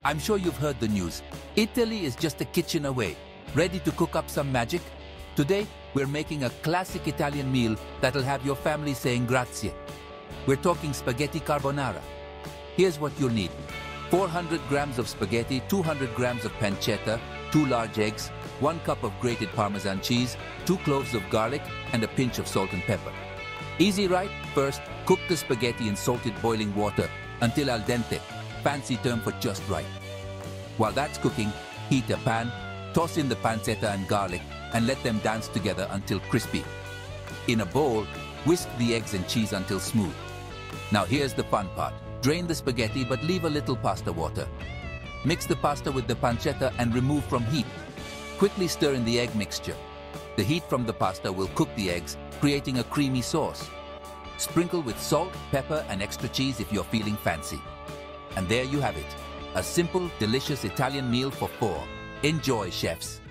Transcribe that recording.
I'm sure you've heard the news. Italy is just a kitchen away. Ready to cook up some magic? Today, we're making a classic Italian meal that'll have your family saying grazie. We're talking spaghetti carbonara. Here's what you'll need. 400 grams of spaghetti, 200 grams of pancetta, 2 large eggs, 1 cup of grated Parmesan cheese, 2 cloves of garlic, and a pinch of salt and pepper. Easy, right? First, cook the spaghetti in salted boiling water until al dente, fancy term for just right. While that's cooking, heat a pan, toss in the pancetta and garlic, and let them dance together until crispy. In a bowl, whisk the eggs and cheese until smooth. Now here's the fun part. Drain the spaghetti but leave a little pasta water. Mix the pasta with the pancetta and remove from heat. Quickly stir in the egg mixture. The heat from the pasta will cook the eggs, creating a creamy sauce. Sprinkle with salt, pepper, and extra cheese if you're feeling fancy. And there you have it. A simple, delicious Italian meal for 4. Enjoy, chefs.